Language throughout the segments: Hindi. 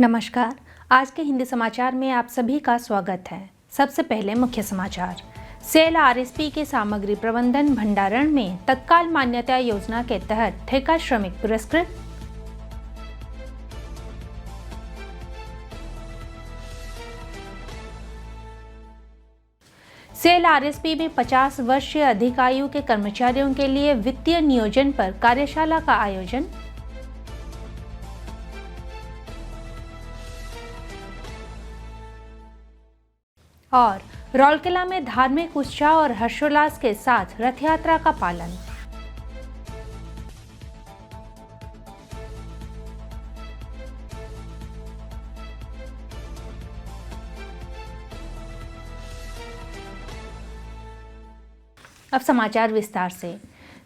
नमस्कार। आज के हिंदी समाचार में आप सभी का स्वागत है। सबसे पहले मुख्य समाचार। सेल आरएसपी के सामग्री प्रबंधन भंडारण में तत्काल मान्यता योजना के तहत ठेका श्रमिक पुरस्कृत। सेल आरएसपी में 50 वर्ष से अधिक आयु के कर्मचारियों के लिए वित्तीय नियोजन पर कार्यशाला का आयोजन। और रौलकेला में धार्मिक उत्साह और हर्षोल्लास के साथ रथ यात्रा का पालन। अब समाचार विस्तार से।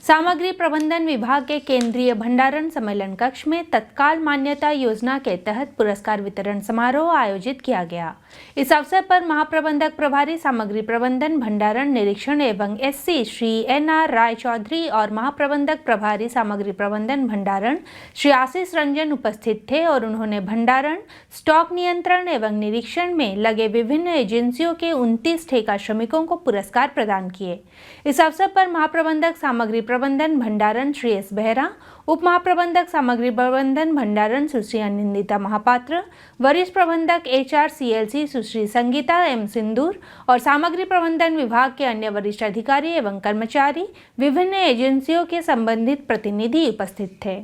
सामग्री प्रबंधन विभाग के केंद्रीय भंडारण सम्मेलन कक्ष में तत्काल मान्यता योजना के तहत पुरस्कार वितरण समारोह आयोजित किया गया। इस अवसर पर महाप्रबंधक प्रभारी सामग्री प्रबंधन भंडारण निरीक्षण एवं एससी श्री एनआर राय चौधरी और महाप्रबंधक प्रभारी सामग्री प्रबंधन भंडारण श्री आशीष रंजन उपस्थित थे और उन्होंने भंडारण, स्टॉक नियंत्रण एवं निरीक्षण में लगे विभिन्न एजेंसियों के 29 ठेका श्रमिकों को पुरस्कार प्रदान किए। इस अवसर पर महाप्रबंधक सामग्री प्रबंधन भंडारण श्री एस बेहरा, उप महाप्रबंधक सामग्री प्रबंधन भंडारण सुश्री अनिंदिता महापात्र, वरिष्ठ प्रबंधक एचआर सीएलसी सुश्री संगीता एम सिंदूर और सामग्री प्रबंधन विभाग के अन्य वरिष्ठ अधिकारी एवं कर्मचारी, विभिन्न एजेंसियों के संबंधित प्रतिनिधि उपस्थित थे।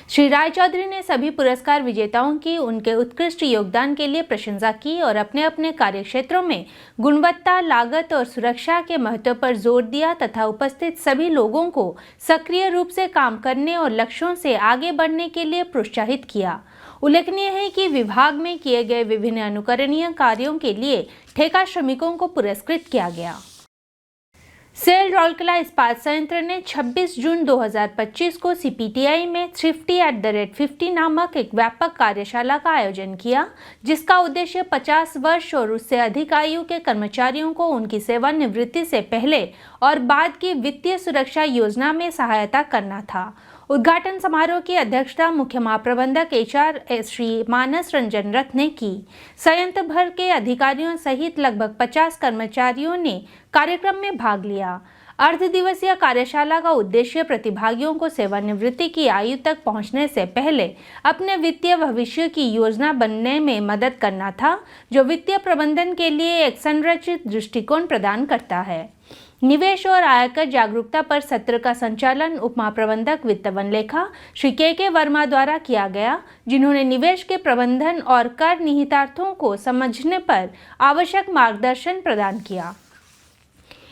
श्री राय चौधरी ने सभी पुरस्कार विजेताओं की उनके उत्कृष्ट योगदान के लिए प्रशंसा की और अपने अपने कार्यक्षेत्रों में गुणवत्ता, लागत और सुरक्षा के महत्व पर जोर दिया तथा उपस्थित सभी लोगों को सक्रिय रूप से काम करने और लक्ष्यों से आगे बढ़ने के लिए प्रोत्साहित किया। उल्लेखनीय है कि विभाग में किए गए विभिन्न अनुकरणीय कार्यों के लिए ठेका श्रमिकों को पुरस्कृत किया गया। सेल रौलकेला इस्पात संयंत्र ने 26 जून 2025 को सीपीटीआई में थ्रिफ्टी @50 नामक एक व्यापक कार्यशाला का आयोजन किया, जिसका उद्देश्य 50 वर्ष और उससे अधिक आयु के कर्मचारियों को उनकी सेवानिवृत्ति से पहले और बाद की वित्तीय सुरक्षा योजना में सहायता करना था। उद्घाटन समारोह की अध्यक्षता मुख्य महाप्रबंधक एचआर श्री मानस रंजन रथ ने की। संयंत्र भर के अधिकारियों सहित लगभग 50 कर्मचारियों ने कार्यक्रम में भाग लिया। अर्ध दिवसीय कार्यशाला का उद्देश्य प्रतिभागियों को सेवानिवृत्ति की आयु तक पहुंचने से पहले अपने वित्तीय भविष्य की योजना बनने में मदद करना था, जो वित्तीय प्रबंधन के लिए एक संरचित दृष्टिकोण प्रदान करता है। निवेश और आयकर जागरूकता पर सत्र का संचालन उप महाप्रबंधक वित्त वन लेखा श्री के वर्मा द्वारा किया गया, जिन्होंने निवेश के प्रबंधन और कर निहितार्थों को समझने पर आवश्यक मार्गदर्शन प्रदान किया।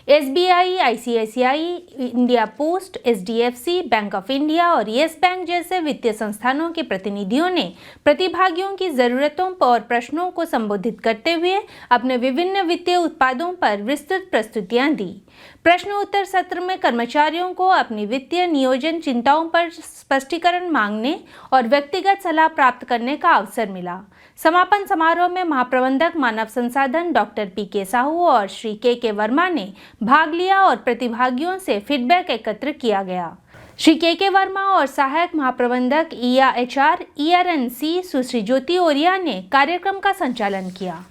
SBI, ICICI, India post, HDFC, bank of India और येस बैंक जैसे वित्तीय संस्थानों के प्रतिनिधियों ने प्रतिभागियों की जरूरतों और प्रश्नों को संबोधित करते हुए अपने विभिन्न वित्तीय उत्पादों पर विस्तृत प्रस्तुतियां दी। प्रश्न उत्तर सत्र में कर्मचारियों को अपनी वित्तीय नियोजन चिंताओं पर स्पष्टीकरण मांगने और व्यक्तिगत सलाह प्राप्त करने का अवसर मिला। समापन समारोह में महाप्रबंधक मानव संसाधन डॉक्टर पीके साहू और श्री के वर्मा ने भाग लिया और प्रतिभागियों से फीडबैक एकत्र किया गया। श्री के वर्मा और सहायक महाप्रबंधक एचआर ईआरएनसी सुश्री ज्योति ओरिया ने कार्यक्रम का संचालन किया।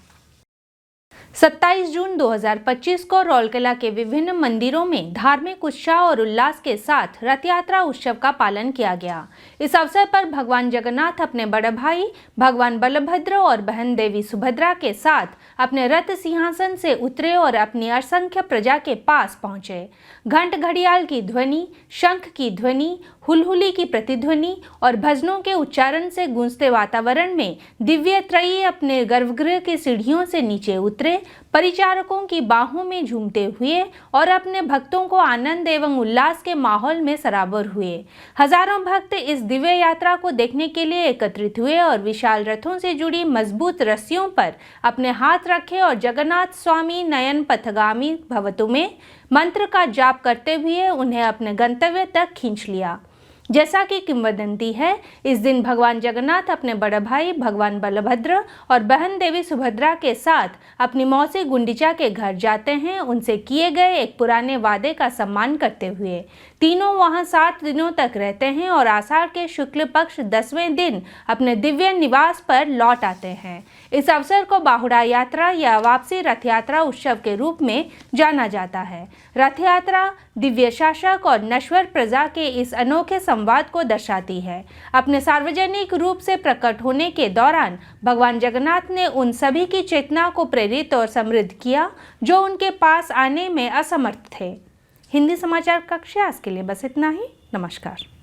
27 जून 2025 को रौलकेला के विभिन्न मंदिरों में धार्मिक उत्साह और उल्लास के साथ रथ यात्रा उत्सव का पालन किया गया। इस अवसर पर भगवान जगन्नाथ अपने बड़े भाई भगवान बलभद्र और बहन देवी सुभद्रा के साथ अपने रथ सिंहासन से उतरे और अपनी असंख्य प्रजा के पास पहुंचे। घंट घड़ियाल की ध्वनि, शंख की ध्वनि, हुलहुली की प्रतिध्वनि और भजनों के उच्चारण से गूंजते वातावरण में दिव्य त्रयी अपने गर्भगृह की सीढ़ियों से नीचे उतरे, परिचारकों की बाहों में झूमते हुए और अपने भक्तों को आनंद एवं उल्लास के माहौल में सराबोर हुए। हजारों भक्त इस दिव्य यात्रा को देखने के लिए एकत्रित हुए और विशाल रथों से जुड़ी मजबूत रस्सियों पर अपने हाथ रखे और जगन्नाथ स्वामी नयन पथगामी भवतु में मंत्र का जाप करते हुए उन्हें अपने गंतव्य तक खींच लिया। जैसा कि किंवदंती है, इस दिन भगवान जगन्नाथ अपने बड़े भाई भगवान बलभद्र और बहन देवी सुभद्रा के साथ अपनी मौसी गुंडिचा के घर जाते हैं, उनसे किए गए एक पुराने वादे का सम्मान करते हुए। तीनों वहां 7 दिनों तक रहते हैं और आषाढ़ के शुक्ल पक्ष 10वें दिन अपने दिव्य निवास पर लौट आते हैं। इस अवसर को बाहुड़ा यात्रा या वापसी रथ यात्रा उत्सव के रूप में जाना जाता है। रथ यात्रा दिव्य शासक और नश्वर प्रजा के इस अनोखे संवाद को दर्शाती है। अपने सार्वजनिक रूप से प्रकट होने के दौरान भगवान जगन्नाथ ने उन सभी की चेतना को प्रेरित और समृद्ध किया जो उनके पास आने में असमर्थ थे। हिंदी समाचार कक्ष आज के लिए बस इतना ही। नमस्कार।